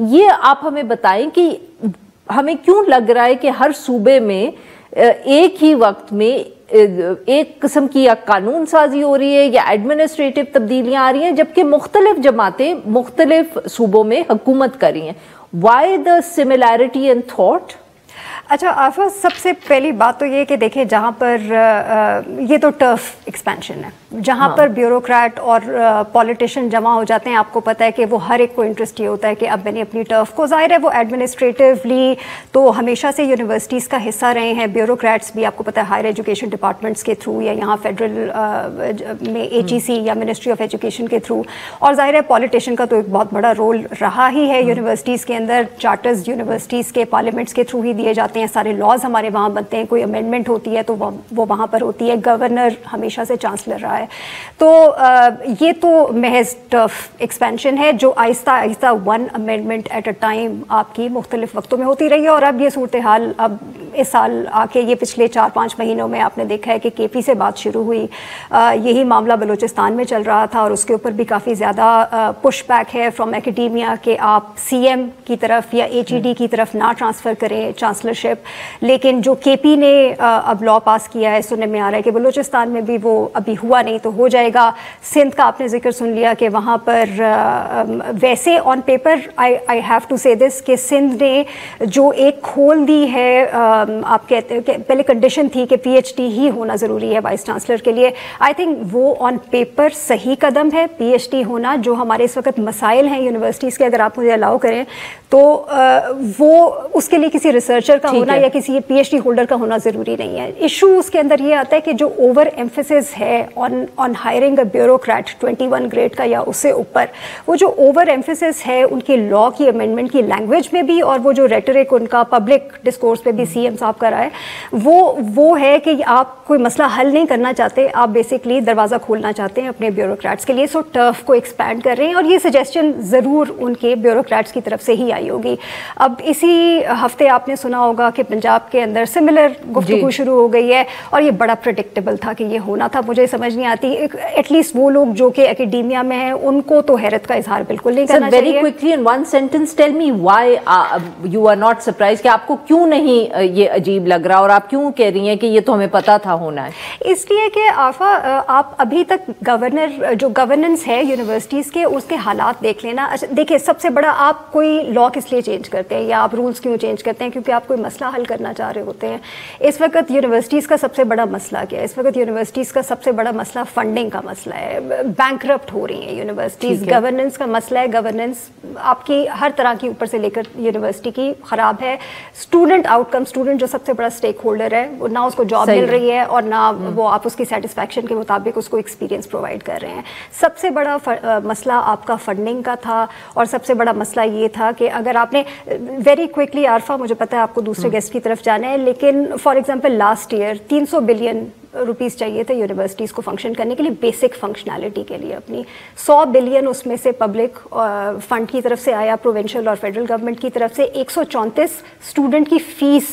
یہ آپ ہمیں بتائیں کہ ہمیں کیوں لگ رہا ہے کہ ہر صوبے میں ایک ہی وقت میں ایک قسم کی یا قانون سازی ہو رہی ہے یا ایڈمنسٹریٹو تبدیلیاں آ رہی ہیں، جبکہ مختلف جماعتیں مختلف صوبوں میں حکومت کر رہی ہیں. Why the similarity in thought? اچھا آفا، سب سے پہلی بات تو یہ کہ دیکھیں جہاں پر یہ تو ٹرف ایکسپینشن ہے، جہاں پر بیوروکریٹ اور پولیٹیشین جمع ہو جاتے ہیں. آپ کو پتہ ہے کہ وہ ہر ایک کو انٹرسٹ یہ ہوتا ہے کہ اب میں نے اپنی ٹرف کو، ظاہر ہے وہ ایڈمنسٹریٹولی تو ہمیشہ سے یونیورسٹیز کا حصہ رہے ہیں. بیوروکریٹس بھی آپ کو پتہ ہے ہائر ایجوکیشن ڈپارٹمنٹس کے تھرو یا یہاں فیڈرل میں HEC یا منسٹری آف ایجوکیشن کے تھرو، اور ظاہر ہے پولیٹیشین کا تو ایک بہت بڑا رول رہا ہی ہے یونیورسٹیز کے اندر. چارٹرز یونیورسٹیز کے پارلیمنٹس کے تھرو ہی دیے جاتے ہیں، سارے لاز ہمارے وہاں بنتے ہیں، کوئی امینڈمنٹ ہوتی ہے تو وہ وہاں پر ہوتی ہے. گورنر ہمیشہ سے چانسلر رہا ہے. تو یہ تو محض ٹرف ایکسپینشن ہے جو آہستہ آہستہ one amendment at a time آپ کی مختلف وقتوں میں ہوتی رہی ہے. اور اب یہ صورتحال اب اس سال آ کے یہ پچھلے 4-5 مہینوں میں آپ نے دیکھا ہے کہ KP سے بات شروع ہوئی، یہی معاملہ بلوچستان میں چل رہا تھا اور اس کے اوپر بھی کافی زیادہ پش بیک ہے فرام ایکیڈیمیا کہ آپ CM کی طرف یا HED کی طرف نہ ٹرانسفر کریں چانسلرشپ. لیکن جو KP نے اب لا پاس کیا ہے، سننے میں آ رہا ہے کہ بلوچستان میں بھی وہ ابھی ہوا نہیں تو ہو جائے گا. سندھ کا آپ نے ذکر سن لیا کہ وہاں پر ویسے on paper I have to سے دس کہ سندھ نے جو ایک کھول دی ہے، آپ کہتے ہیں کہ پہلے کنڈیشن تھی کہ PhD ہی ہونا ضروری ہے وائس چانسلر کے لیے. آئی تھنک وہ آن پیپر صحیح قدم ہے PhD ہونا. جو ہمارے اس وقت مسائل ہیں یونیورسٹیز کے، اگر آپ مجھے الاؤ کریں تو وہ اس کے لیے کسی ریسرچر کا ہونا یا کسی PhD ہولڈر کا ہونا ضروری نہیں ہے. ایشو اس کے اندر یہ آتا ہے کہ جو اوور ایمفیسس ہے آن ہائرنگ اے بیوروکریٹ 21 گریڈ کا یا اس سے اوپر، وہ جو اوور ایمفیسس ہے ان کی لا کی امینڈمنٹ کی لینگویج میں بھی، اور وہ جو ریٹرک ان کا پبلک ڈسکورس پہ بھی CM صاحب کا رہا ہے، وہ ہے کہ آپ کوئی مسئلہ حل نہیں کرنا چاہتے، آپ بیسکلی دروازہ کھولنا چاہتے ہیں اپنے بیوروکریٹس کے لیے. سو ٹرف کو ایکسپینڈ کر رہے ہیں اور یہ سجیسشن ضرور ان کے بیوروکریٹس کی طرف سے ہی آئی ہوگی. اب اسی ہفتے آپ نے سنا ہوگا کہ پنجاب کے اندر سملر گفتگو شروع ہو گئی ہے اور یہ بڑا پریڈکٹیبل تھا کہ یہ ہونا تھا. مجھے سمجھ نہیں آتی ایٹ لیسٹ وہ لوگ جو کہ ایکیڈیمیا میں ہیں ان کو تو حیرت کا اظہار بالکل نہیں کرنا چاہیے. Very quickly in one sentence tell me why you are not surprised، کہ آپ کو کیوں نہیں یہ عجیب لگ رہا اور آپ کیوں کہہ رہی ہیں کہ یہ تو ہمیں پتا تھا ہونا ہے؟ اس لیے کہ آفا آپ ابھی تک جو گورننس ہے یونیورسٹیز کے اس کے حالات دیکھ لینا. دیکھیں سب سے بڑا، آپ کوئی لا کس لیے چینج کرتے ہیں یا آپ رولز کیوں چینج کرتے ہیں؟ کیونکہ آپ کوئی مسئلہ حل کرنا چاہ رہے ہوتے ہیں. اس وقت یونیورسٹیز کا سب سے بڑا مسئلہ کیا ہے؟ اس وقت یونیورسٹیز کا سب سے بڑا مسئلہ فنڈنگ کا مسئلہ ہے. بینکرپٹ ہو رہی ہیں یونیورسٹیز. گورننس کا مسئلہ ہے. گورننس آپ کی ہر طرح کی اوپر سے لے کر یونیورسٹی کی خراب ہے. اسٹوڈنٹ آؤٹ کم، اسٹوڈنٹ جو سب سے بڑا اسٹیک ہولڈر ہے، نہ اس کو جاب مل رہی ہے اور نہ وہ آپ اس کی سیٹسفیکشن کے مطابق اس کو ایکسپیرینس پرووائڈ کر رہے ہیں. سب سے بڑا مسئلہ آپ کا فنڈنگ کا تھا اور سب سے بڑا مسئلہ یہ تھا کہ اگر آپ نے ویری کوئکلی عارفہ، مجھے پتا ہے آپ کو دوسرے گیسٹ کی طرف جانا ہے، لیکن for example last year 300 billion rupees چاہیے تھے یونیورسٹیز کو فنکشن کرنے کے لیے، بیسک فنکشنالٹی کے لیے اپنی. 100 بلین اس میں سے پبلک فنڈ کی طرف سے آیا، پروونشل اور فیڈرل گورنمنٹ کی طرف سے. 134 اسٹوڈنٹ کی فیس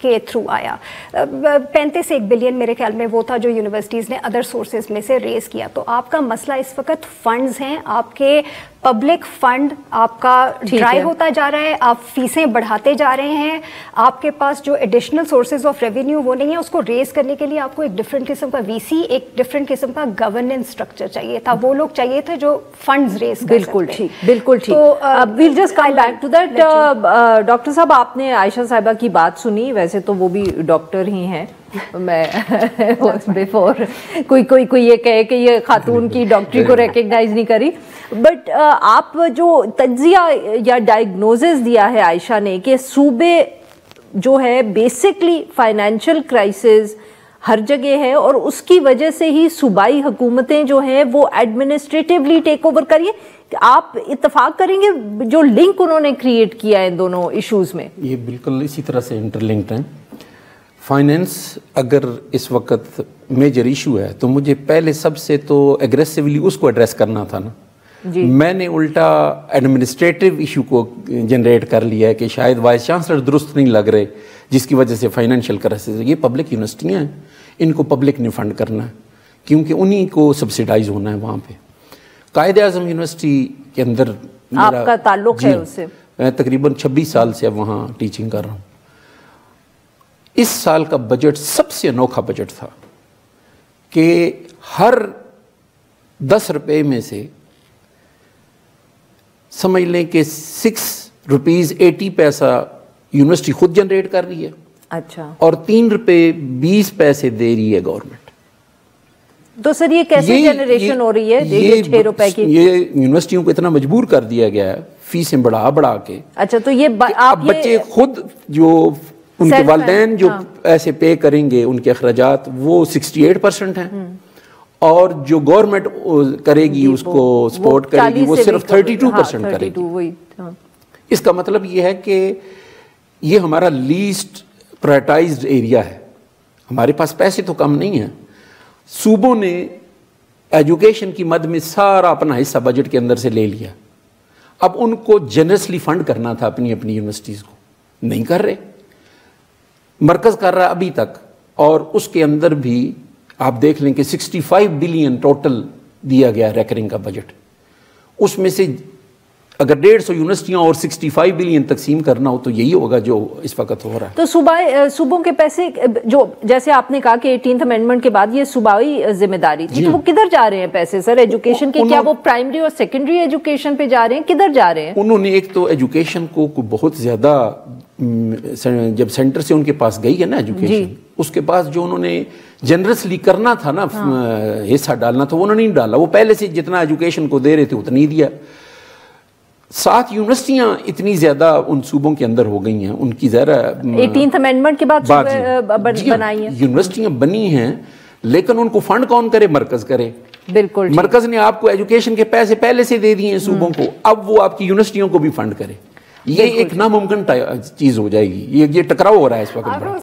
کے تھرو آیا. 35 بلین میرے خیال میں وہ تھا جو یونیورسٹیز نے ادر سورسز میں سے ریز کیا. تو آپ کا مسئلہ اس وقت فنڈز ہیں، آپ کے پبلک فنڈ آپ کا ڈرائی ہوتا جا رہا ہے، آپ فیسیں بڑھاتے جا رہے ہیں، آپ کے پاس جو ایڈیشنل سورسز آف ریونیو وہ نہیں ہے. اس کو ریز کرنے کے لیے آپ کو ایک ڈفرینٹ قسم کا VC، ایک ڈفرینٹ قسم کا گورننس اسٹرکچر چاہیے تھا. وہ لوگ چاہیے تھے جو فنڈز ریز کر بالکل ٹھیک، بالکل ٹھیک. Well just come back to that. Doctor صاحب، آپ نے عائشہ صاحبہ کی بات سنی، ویسے تو وہ بھی ڈاکٹر ہی ہیں. میں بیفور کوئی یہ کہے کہ یہ خاتون کی ڈاکٹری کو ریکگنائز نہیں کری، بٹ آپ جو تجزیہ یا ڈائگنوزز دیا ہے عائشہ نے کہ صوبے جو ہے بیسکلی فائنینشیل کرائسس ہر جگہ ہے اور اس کی وجہ سے ہی صوبائی حکومتیں جو ہیں وہ ایڈمنسٹریٹیولی ٹیک اوور کریے، آپ اتفاق کریں گے جو لنک انہوں نے کریٹ کیا ہے ان دونوں ایشوز میں؟ یہ بالکل اسی طرح سے انٹر لنکڈ ہیں. فائنینس اگر اس وقت میجر ایشو ہے تو مجھے پہلے سب سے تو ایگریسولی اس کو ایڈریس کرنا تھا نا. میں نے الٹا ایڈمنسٹریٹو ایشو کو جنریٹ کر لیا ہے کہ شاید وائس چانسلر درست نہیں لگ رہے جس کی وجہ سے فائنینشیل کرائسس. یہ پبلک یونیورسٹیاں ہیں، ان کو پبلک نے فنڈ کرنا ہے کیونکہ انہی کو سبسیڈائز ہونا ہے وہاں پہ. قائد اعظم یونیورسٹی کے اندر آپ کا تعلق ہے اس سے؟ میں تقریباً 26 سال سے اب وہاں ٹیچنگ کر رہا ہوں. اس سال کا بجٹ سب سے انوکھا بجٹ تھا کہ ہر 10 روپے میں سے سمجھ لیں کہ 6 روپیز 80 پیسہ یونیورسٹی خود جنریٹ کر رہی ہے. اچھا. اور 3 روپے 20 پیسے دے رہی ہے گورنمنٹ. تو سر یہ کیسے جنریشن ہو رہی ہے یہ 6 روپے کی؟ یہ یونیورسٹیوں کو اتنا مجبور کر دیا گیا ہے فیسیں بڑھا کے. اچھا تو یہ آپ بچے خود جو ان کے والدین جو ایسے پے کریں گے ان کے اخراجات وہ 68% ہیں اور جو گورنمنٹ کرے گی اس کو سپورٹ کرے گی وہ صرف 32% کرے گی. اس کا مطلب یہ ہے کہ یہ ہمارا لیسٹ پرائرٹائزڈ ایریا ہے. ہمارے پاس پیسے تو کم نہیں ہیں. صوبوں نے ایجوکیشن کی مد میں سارا اپنا حصہ بجٹ کے اندر سے لے لیا. اب ان کو جنرسلی فنڈ کرنا تھا اپنی یونیورسٹیز کو, نہیں کر رہے. مرکز کر رہا ہے ابھی تک, اور اس کے اندر بھی آپ دیکھ لیں کہ 65 بلین ٹوٹل دیا گیا ریکرنگ کا بجٹ. اس میں سے اگر 150 یونیورسٹیاں اور 65 بلین تقسیم کرنا ہو تو یہی ہوگا جو اس وقت ہو رہا ہے. تو صوبوں کے پیسے جو جیسے آپ نے کہا کہ 18th امینڈمنٹ کے بعد یہ صوبائی ذمہ داری تھی, تو وہ کدھر جا رہے ہیں پیسے سر ایجوکیشن کے؟ کیا وہ پرائمری اور سیکنڈری ایجوکیشن پہ جا رہے ہیں, کدھر جا رہے ہیں؟ انہوں نے ایک تو ایجوکیشن کو بہت زیادہ جب سینٹر سے ان کے پاس گئی ہے نا ایجوکیشن, اس کے پاس جو انہوں نے جنرسلی کرنا تھا نا حصہ ڈالنا تھا وہ انہوں نے نہیں ڈالا. وہ پہلے سے جتنا ایجوکیشن کو دے رہے تھے اتنی دیا. 7 یونیورسٹیاں اتنی زیادہ ان صوبوں کے اندر ہو گئی ہیں, ان کی ذرا 18th امینڈمنٹ کے بعد بنائی ہیں یونیورسٹیاں بنی ہیں, لیکن ان کو فنڈ کون کرے؟ مرکز کرے. بالکل, مرکز نے آپ کو ایجوکیشن کے پیسے پہلے سے دے دیے ہیں صوبوں کو, اب وہ آپ کی یونیورسٹیوں کو بھی فنڈ کرے. یہ ایک ناممکن چیز ہو جائے گی. یہ ٹکراؤ ہو رہا ہے اس وقت.